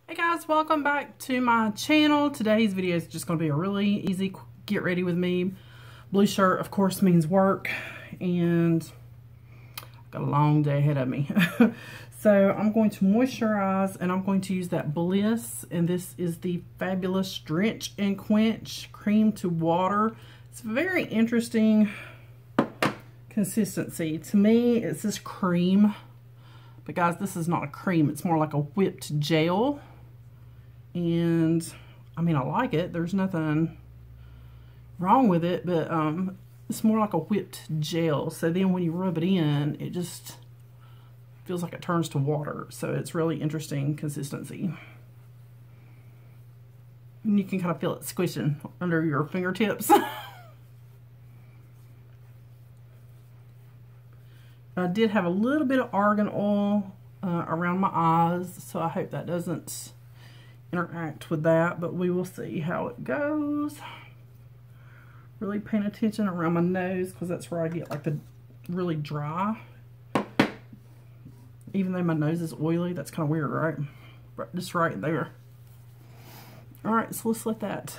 Hey guys, welcome back to my channel. Today's video is just going to be a really easy get ready with me. Blue shirt, of course, means work, and I've got a long day ahead of me. So I'm going to moisturize, and I'm going to use that Bliss, and this is the Fabulous Drench and Quench Cream to Water. It's very interesting consistency. To me, it's this cream, but guys, this is not a cream. It's more like a whipped gel. And I mean, I like it. There's nothing wrong with it, but it's more like a whipped gel. So then when you rub it in, it just feels like it turns to water. So it's really interesting consistency. And you can kind of feel it squishing under your fingertips. I did have a little bit of argan oil around my eyes, so I hope that doesn't interact with that, but we will see how it goes. Really paying attention around my nose, because that's where I get like the really dry. Even though my nose is oily, that's kind of weird, right? Just right there. Alright, so let's let that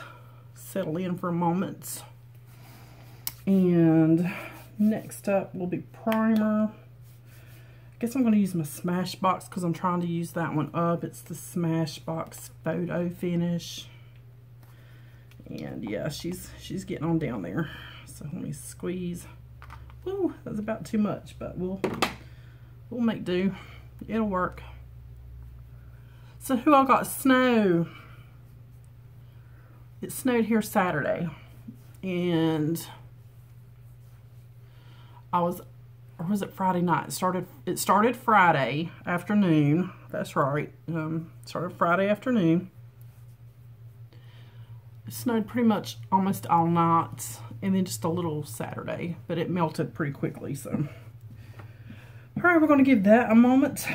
settle in for a moment. And next up will be primer. I guess I'm going to use my Smashbox because I'm trying to use that one up. It's the Smashbox Photo Finish. And yeah, she's getting on down there. So let me squeeze. Woo, that's about too much, but we'll make do. It'll work. So who all got snow? It snowed here Saturday. And or was it Friday night? It started Friday afternoon. That's right. Started Friday afternoon. It snowed pretty much almost all night, and then just a little Saturday, but it melted pretty quickly. So, all right, we're going to give that a moment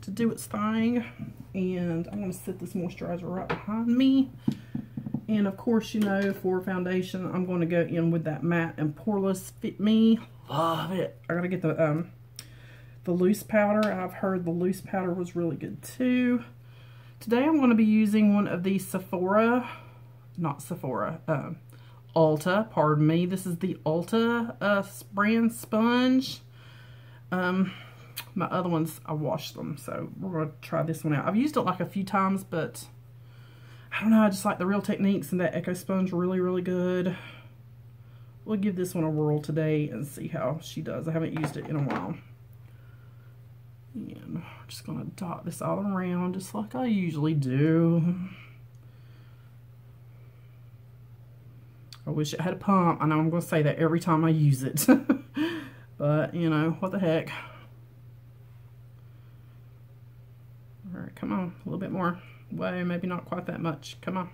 to do its thing, and I'm going to set this moisturizer right behind me. And of course, you know, for foundation, I'm going to go in with that Matte and Poreless Fit Me. Love it. I gotta get the loose powder. I've heard the loose powder was really good too. Today I'm going to be using one of the Ulta, pardon me. This is the Ulta brand sponge. My other ones, I washed them, so we're going to try this one out. I've used it like a few times, but I don't know, I just like the Real Techniques, and that Echo Sponge really, really good. We'll give this one a whirl today and see how she does. I haven't used it in a while. And we're just going to dot this all around just like I usually do. I wish it had a pump. I know I'm going to say that every time I use it. But, you know, what the heck. Alright, come on. A little bit more. Whoa, maybe not quite that much. Come on.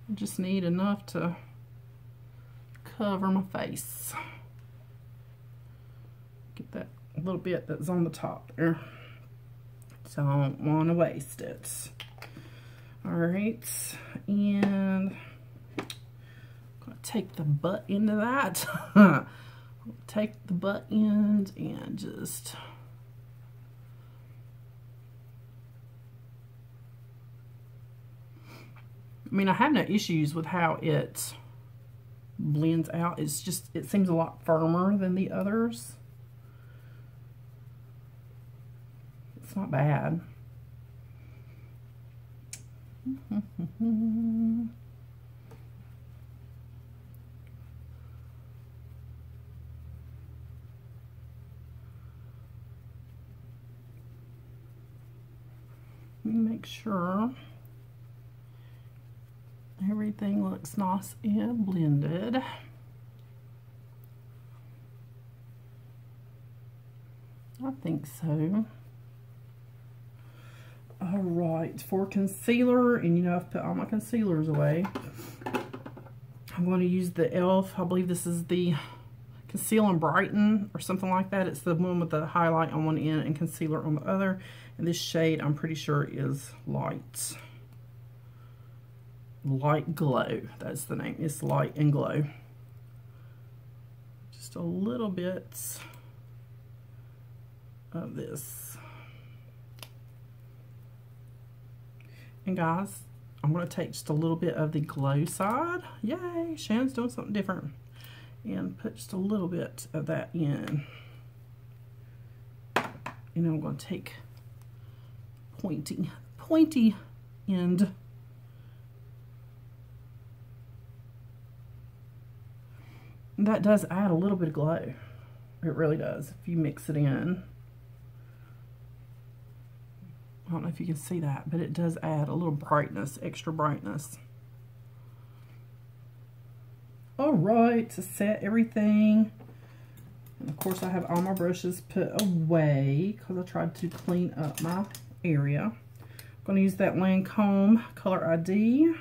I just need enough to cover my face. Get that little bit that's on the top there. Don't want to waste it. Alright, and I'm going to take the butt end of that. Take the butt end and just... I mean, I have no issues with how it blends out. It's just, it seems a lot firmer than the others. It's not bad. Let me make sure everything looks nice and blended. I think so. Alright, for concealer, and you know I've put all my concealers away. I'm going to use the e.l.f. I believe this is the Conceal and Brighten or something like that. It's the one with the highlight on one end and concealer on the other. And this shade, I'm pretty sure, is Light Glow. That's the name. It's Light and Glow. Just a little bit of this. And guys, I'm going to take just a little bit of the glow side. Yay, Shannon's doing something different. And put just a little bit of that in. And I'm going to take pointy end. And that does add a little bit of glow. It really does if you mix it in. I don't know if you can see that, but it does add a little brightness, extra brightness. All right, to set everything. And of course I have all my brushes put away because I tried to clean up my area. I'm going to use that Lancome Color ID.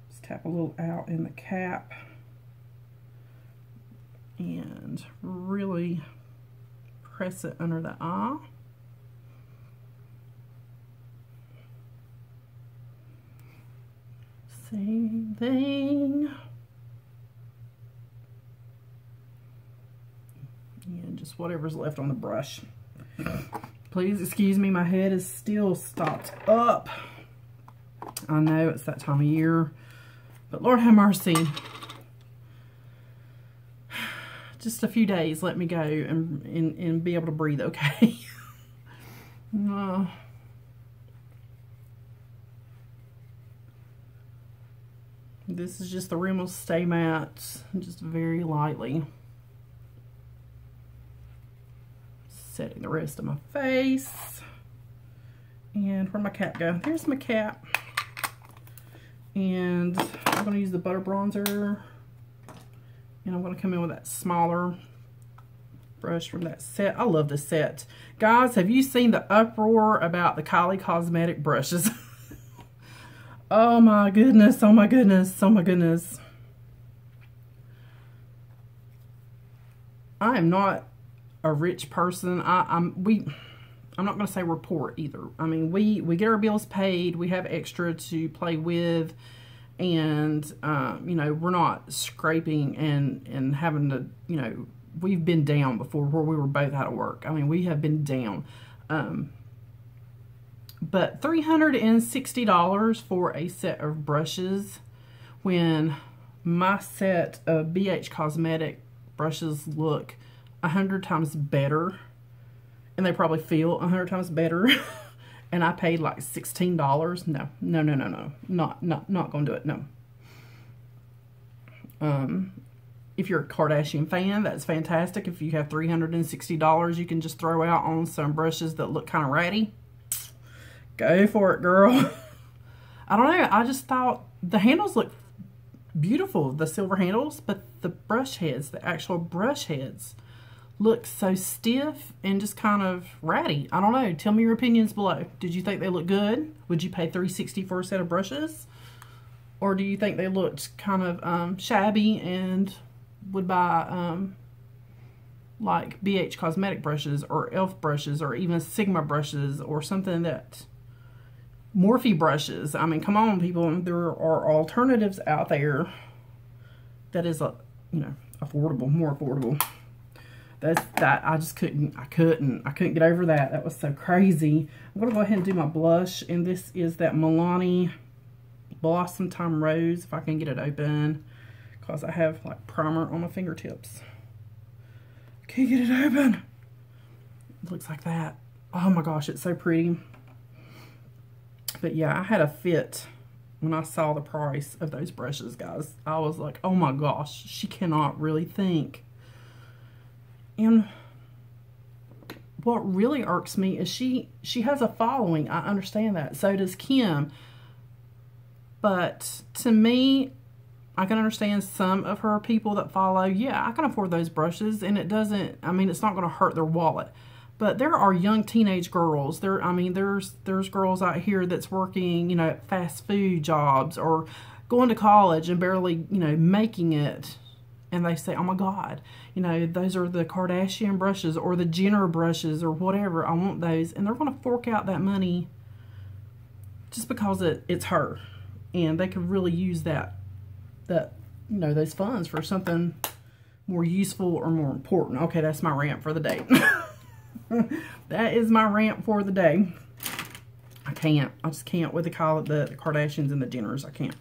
Just tap a little out in the cap. And really press it under the eye. Same thing. And just whatever's left on the brush. Please excuse me, my head is still stopped up. I know it's that time of year, but Lord have mercy. Just a few days, let me go and be able to breathe, okay? This is just the Rimmel Stay Matte, just very lightly. Setting the rest of my face. And where'd my cap go? There's my cap. And I'm going to use the Butter Bronzer. And I'm going to come in with that smaller brush from that set. I love this set. Guys, have you seen the uproar about the Kylie Cosmetic brushes? Oh my goodness, oh my goodness, oh my goodness. I am not a rich person. I'm not going to say we're poor either. I mean, we get our bills paid. We have extra to play with. And, you know, we're not scraping and having to, you know, we've been down before where we were both out of work. I mean, we have been down. But $360 for a set of brushes when my set of BH Cosmetic brushes look 100 times better. And they probably feel 100 times better. And I paid like $16. No. Not gonna do it, no. If you're a Kardashian fan, that's fantastic. If you have $360 you can just throw out on some brushes that look kind of ratty, go for it, girl. I don't know, I just thought the handles look beautiful, the silver handles, but the brush heads, the actual brush heads, look so stiff and just kind of ratty. I don't know. Tell me your opinions below. Did you think they look good? Would you pay $360 for a set of brushes? Or do you think they looked kind of shabby and would buy like BH Cosmetic brushes or e.l.f. brushes or even Sigma brushes or something that... Morphe brushes. I mean, come on, people. There are alternatives out there that is, you know, affordable, more affordable. I just couldn't get over that. That was so crazy. I'm gonna go ahead and do my blush, and this is that Milani Blossom Time Rose, if I can get it open, because I have like primer on my fingertips. Can't get it open. It looks like that. Oh my gosh, it's so pretty. But yeah, I had a fit when I saw the price of those brushes, guys. I was like, oh my gosh, she cannot really think. And what really irks me is she has a following. I understand that. So does Kim. But to me, I can understand some of her people that follow. Yeah, I can afford those brushes, and it doesn't, I mean, it's not going to hurt their wallet. But there are young teenage girls. I mean, there's girls out here that's working, you know, at fast food jobs or going to college and barely, you know, making it. And they say, oh my God, you know, those are the Kardashian brushes or the Jenner brushes or whatever. I want those. And they're going to fork out that money just because it's her. And they could really use that, you know, those funds for something more useful or more important. Okay, that's my rant for the day. That is my rant for the day. I can't. I just can't with the Kardashians and the Jenners. I can't.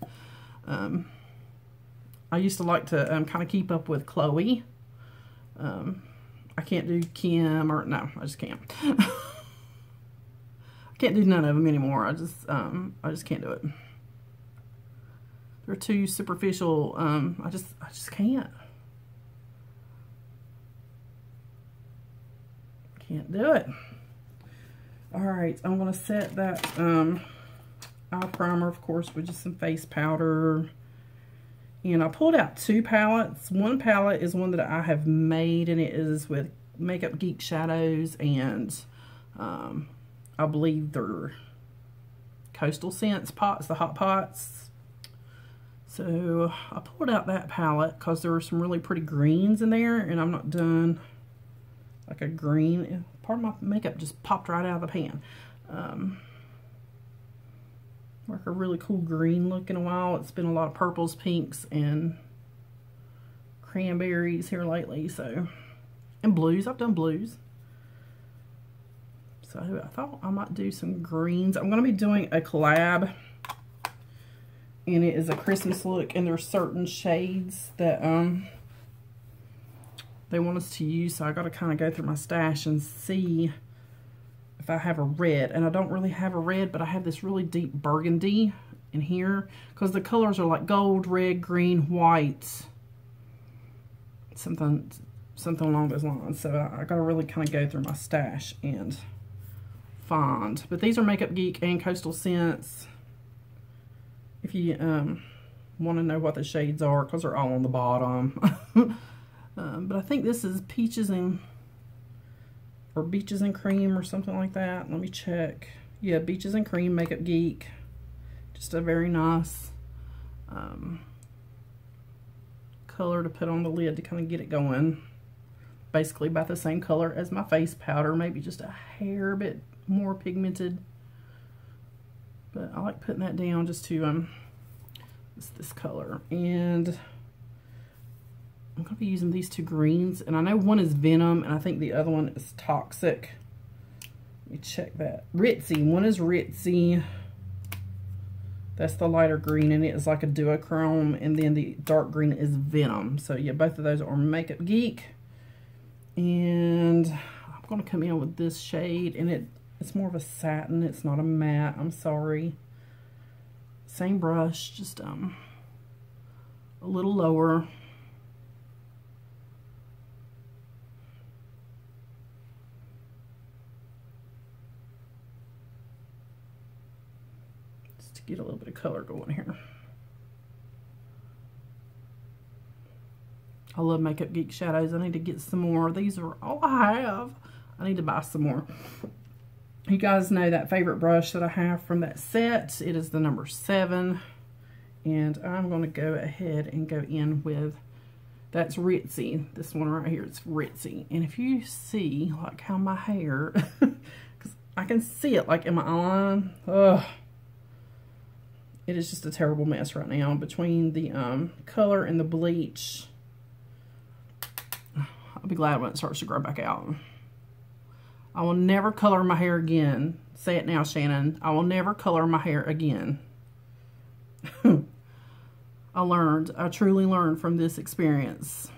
I used to like to kind of keep up with Khloe. I can't do Kim or no, I just can't. I can't do none of them anymore. I just can't do it. They're too superficial. I just can't. Can't do it. All right, I'm gonna set that eye primer, of course, with just some face powder. And I pulled out 2 palettes. One palette is one that I have made, and it is with Makeup Geek shadows, and I believe they're Coastal Scents pots, the hot pots. So I pulled out that palette because there were some really pretty greens in there, and I'm not done like a green. Part of my makeup just popped right out of the pan. Like a really cool green look in a while. It's been a lot of purples, pinks, and cranberries here lately. So, and blues. I've done blues. So I thought I might do some greens. I'm going to be doing a collab, and it is a Christmas look, and there's certain shades that they want us to use. So I got to kind of go through my stash and see if I have a red, and I don't really have a red, but I have this really deep burgundy in here because the colors are like gold, red, green, white, something along those lines. So I gotta really kind of go through my stash and find. But these are Makeup Geek and Coastal Scents. If you want to know what the shades are, because they're all on the bottom. But I think this is Peaches and Beaches and Cream or something like that. Let me check. Yeah, Beaches and Cream, Makeup Geek. Just a very nice color to put on the lid to kind of get it going. Basically about the same color as my face powder, maybe just a hair bit more pigmented. But I like putting that down just to this color. And I'm going to be using these 2 greens, and I know one is Venom, and I think the other one is Toxic. Let me check that. Ritzy. One is Ritzy. That's the lighter green, and it is like a duochrome, and then the dark green is Venom. So, yeah, both of those are Makeup Geek. And I'm going to come in with this shade, and it's more of a satin. It's not a matte. I'm sorry. Same brush, just a little lower. Get a little bit of color going here. I love Makeup Geek shadows. I need to get some more. These are all I have. I need to buy some more. You guys know that favorite brush that I have from that set. It is the number 7. And I'm going to go ahead and go in with, that's Ritzy. This one right here, it's Ritzy. And if you see like how my hair, because I can see it like in my eye. Ugh. It is just a terrible mess right now between the color and the bleach. I'll be glad when it starts to grow back out. I will never color my hair again. Say it now, Shannon. I will never color my hair again. I truly learned from this experience.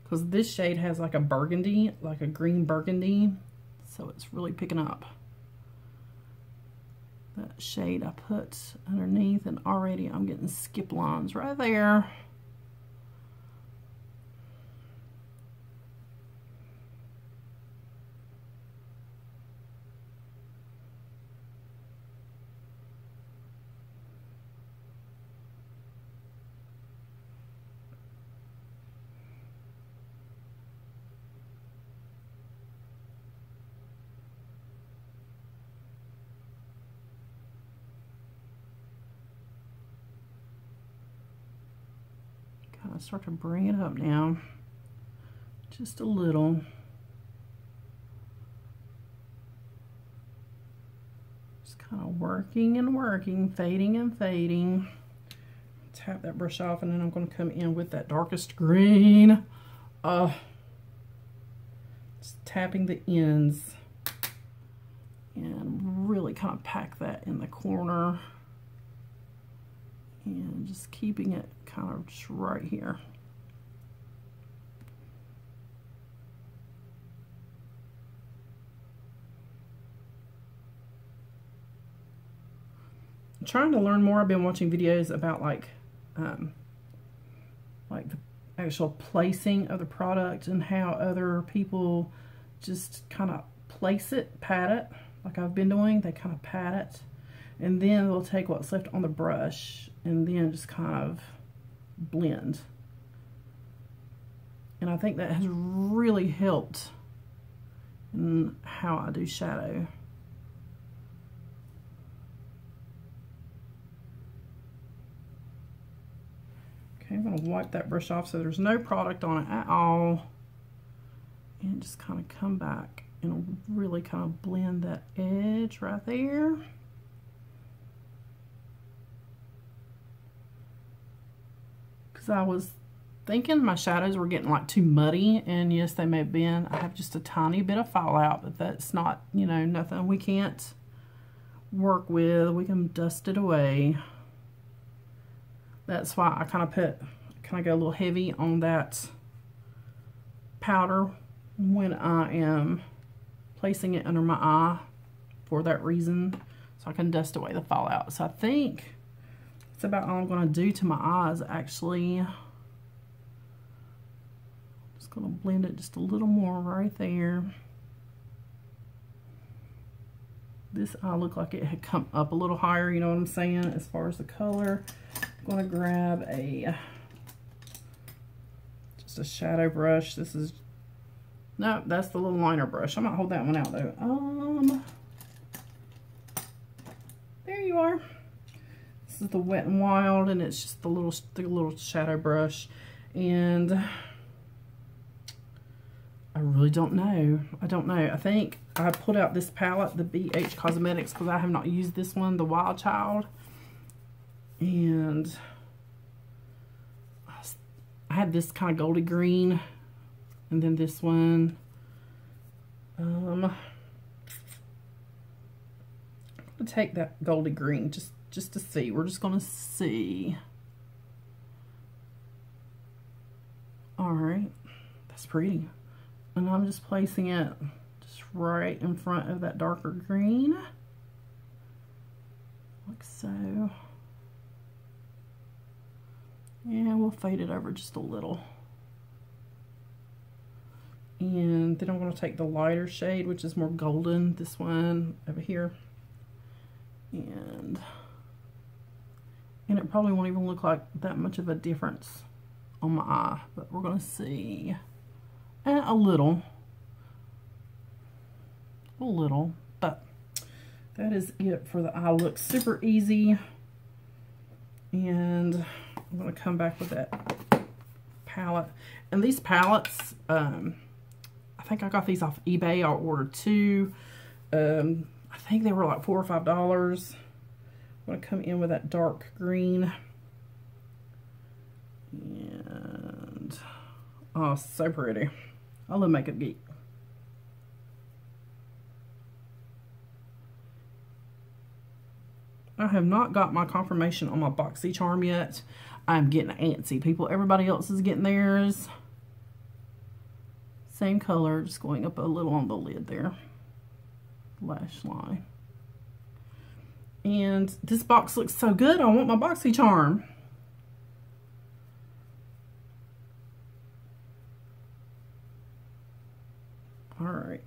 Because this shade has like a burgundy, like a green burgundy. So it's really picking up. That shade I put underneath, and already I'm getting skip lines right there. I start to bring it up now, just a little. Just kind of working and working, fading and fading. Tap that brush off, and then I'm going to come in with that darkest green. It's Just tapping the ends and really kind of pack that in the corner and just keeping it kind of just right here. I'm trying to learn more. I've been watching videos about like the actual placing of the product and how other people just kind of place it, pat it, like I've been doing. They kind of pat it, and then they'll take what's left on the brush and then just kind of blend. And I think that has really helped in how I do shadow. Okay, I'm going to wipe that brush off so there's no product on it at all. And just kind of come back and really kind of blend that edge right there. Because I was thinking my shadows were getting like too muddy, and yes, they may have been. I have just a tiny bit of fallout, but that's not, you know, nothing we can't work with. We can dust it away. That's why I kind of go a little heavy on that powder when I am placing it under my eye, for that reason, so I can dust away the fallout. So I think that's about all I'm going to do to my eyes, actually. Just going to blend it just a little more right there. This eye looked like it had come up a little higher, you know what I'm saying, as far as the color. I'm going to grab just a shadow brush. This is, no, that's the little liner brush. I might hold that one out though. There you are. This is the Wet n Wild, and it's just the little shadow brush. And I really don't know. I don't know. I think I pulled out this palette, the BH Cosmetics, because I have not used this one, the Wild Child. And I had this kind of goldy green, and then this one. I'm gonna take that goldy green just to see. We're just gonna see. All right, that's pretty. And I'm just placing it just right in front of that darker green, like so. And we'll fade it over just a little. And then I'm going to take the lighter shade, which is more golden, this one over here. And it probably won't even look like that much of a difference on my eye, but we're going to see. A little, but that is it for the eye look. Super easy. And I'm going to come back with that palette. And these palettes, I think I got these off eBay. I ordered two. I think they were like $4 or $5. I'm going to come in with that dark green. And, oh, so pretty. I love Makeup Geek. I have not got my confirmation on my BoxyCharm yet. I'm getting antsy. Everybody else is getting theirs. Same color, just going up a little on the lid there. Lash line. And this box looks so good. I want my BoxyCharm. Alright.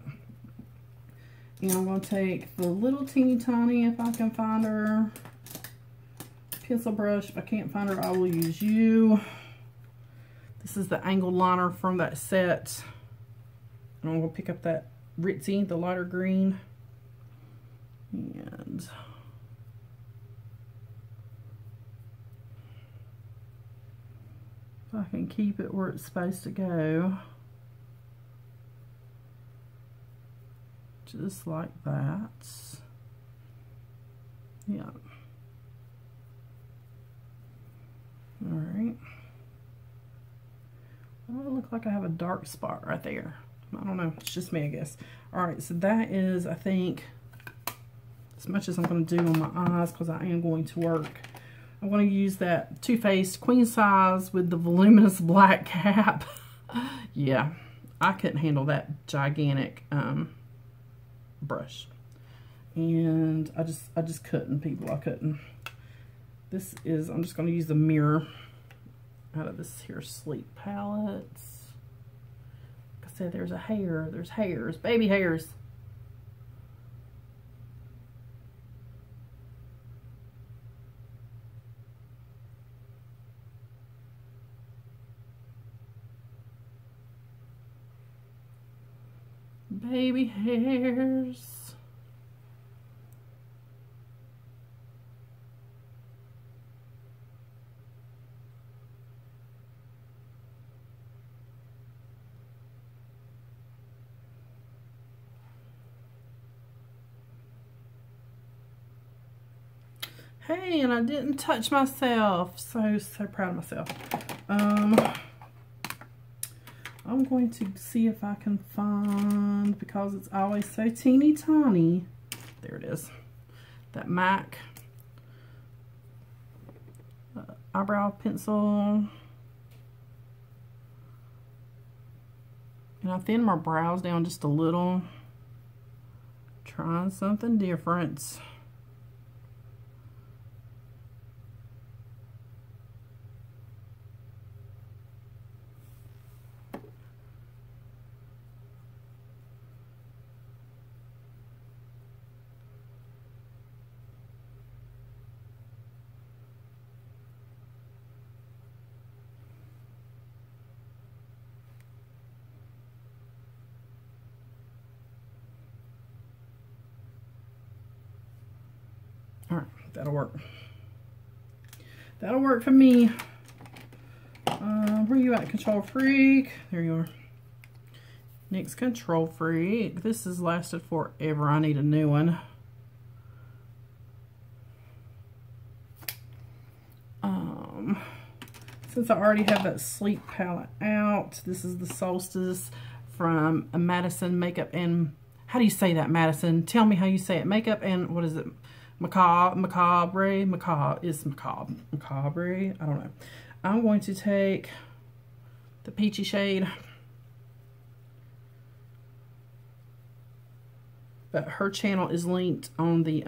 And I'm going to take the little teeny tiny, if I can find her, pencil brush. If I can't find her, I will use you. This is the angled liner from that set. And I'm going to pick up that Ritzy, the lighter green. And if I can keep it where it's supposed to go. Just like that. Yeah. Alright. Well, it looks like I have a dark spot right there. I don't know. It's just me, I guess. All right, so that is, I think, as much as I'm going to do on my eyes because I am going to work. I'm going to use that Too Faced queen size with the voluminous black cap. Yeah, I couldn't handle that gigantic brush. And I just couldn't, people. I couldn't. This is, I'm just going to use the mirror out of this here Sleep palette. Like I said, there's a hair. There's hairs. Baby hairs. Baby hairs. Hey, and I didn't touch myself. So proud of myself. I'm going to see if I can find, because it's always so teeny tiny. There it is. That MAC eyebrow pencil. And I thin my brows down just a little. Trying something different. All right, that'll work. That'll work for me. Where you at, Control Freak? There you are. Next, Control Freak. This has lasted forever. I need a new one. Since I already have that Sleep palette out, this is the Solstice from Madison Makeup and, how do you say that, Madison? Tell me how you say it. Makeup and, what is it? Macabre. I don't know. I'm going to take the peachy shade, but her channel is linked on the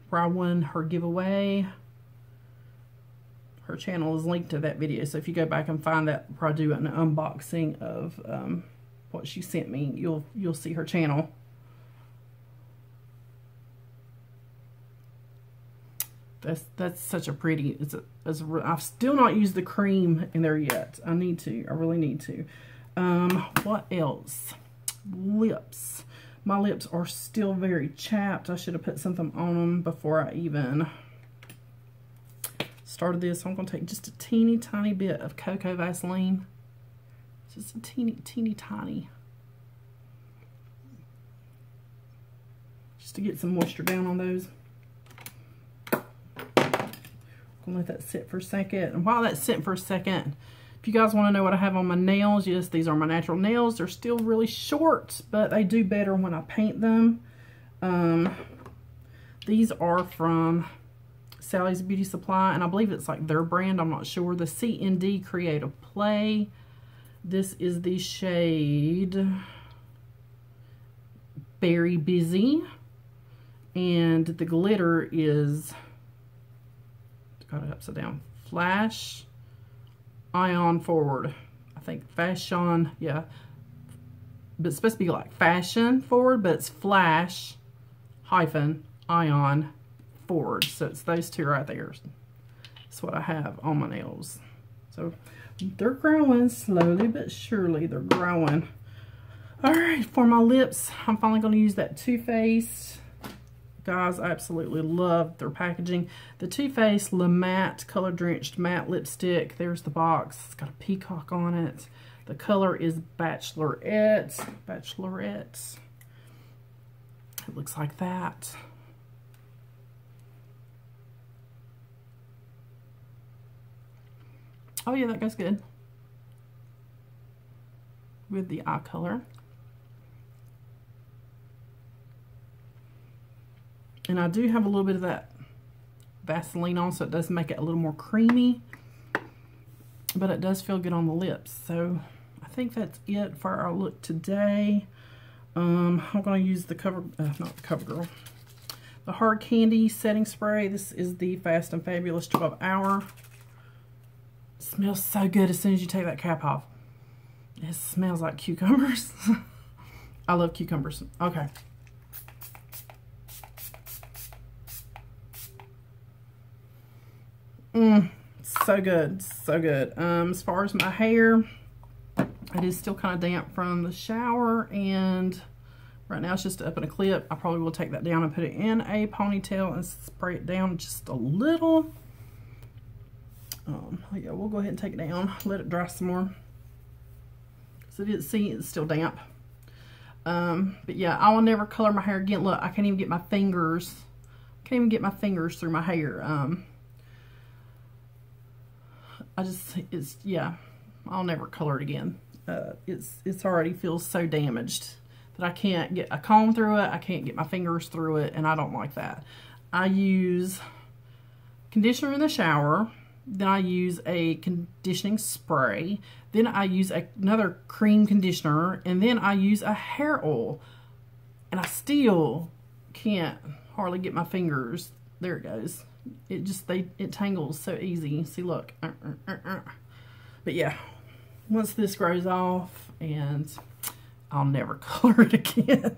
where I won her giveaway. Her channel is linked to that video, so if you go back and find that, where I do an unboxing of what she sent me, you'll see her channel. That's such a pretty. I've still not used the cream in there yet. I need to. I really need to. What else? Lips. My lips are still very chapped. I should have put something on them before I even started this. So I'm going to take just a teeny tiny bit of Cocoa Vaseline. Just a teeny tiny. Just to get some moisture down on those. Let that sit for a second. And while that's sitting for a second, if you guys want to know what I have on my nails, yes, these are my natural nails. They're still really short, but they do better when I paint them. These are from Sally's Beauty Supply, and I believe it's like their brand. I'm not sure. The CND Creative Play. This is the shade Berry Busy, and the glitter is, got it upside down, Flash Ion Forward. I think Fashion, yeah. But it's supposed to be like Fashion Forward, but it's Flash hyphen Ion Forward. So it's those two right there. That's what I have on my nails. So they're growing slowly but surely. They're growing. All right, for my lips, I'm finally going to use that Too Faced. Guys, I absolutely love their packaging. The Too Faced Le Matte Color Drenched Matte Lipstick. There's the box. It's got a peacock on it. The color is Bachelorette. It looks like that. Oh yeah, that goes good with the eye color. And I do have a little bit of that Vaseline on, so it does make it a little more creamy. But it does feel good on the lips. So I think that's it for our look today. I'm going to use the not the CoverGirl, the Hard Candy Setting Spray. This is the Fast and Fabulous 12 Hour. It smells so good as soon as you take that cap off. It smells like cucumbers. I love cucumbers. Okay. So good, so good. As far as my hair, it is still kind of damp from the shower, and right now it's just up in a clip. I probably will take that down and put it in a ponytail and spray it down just a little. Yeah, we'll go ahead and take it down, let it dry some more. So you didn't see it's still damp. But yeah, I will never color my hair again. Look, I can't even get my fingers. Through my hair. Yeah, I'll never color it again. It's already feels so damaged that I can't get a comb through it. I can't get my fingers through it, and I don't like that. I use conditioner in the shower, then I use a conditioning spray, then I use another cream conditioner, and then I use a hair oil, and I still can't hardly get my fingers. There it goes. It tangles so easy. See, look. But yeah, once this grows off, and I'll never color it again.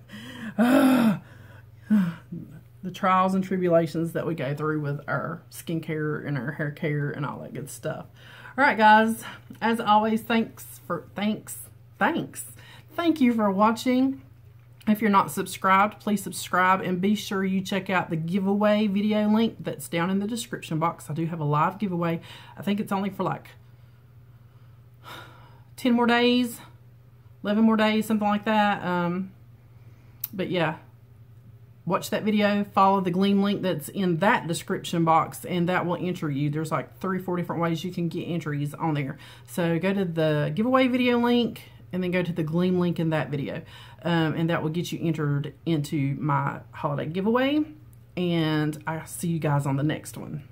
The trials and tribulations that we go through with our skincare and our hair care and all that good stuff. All right, guys. As always, thank you for watching. If you're not subscribed, please subscribe, and be sure you check out the giveaway video link that's down in the description box. I do have a live giveaway. I think it's only for like 10 more days, 11 more days, something like that. But yeah, watch that video, follow the Grwm link that's in that description box, and that will enter you. There's like 3 or 4 different ways you can get entries on there. So go to the giveaway video link, and then go to the Grwm link in that video. And that will get you entered into my holiday giveaway. And I'll see you guys on the next one.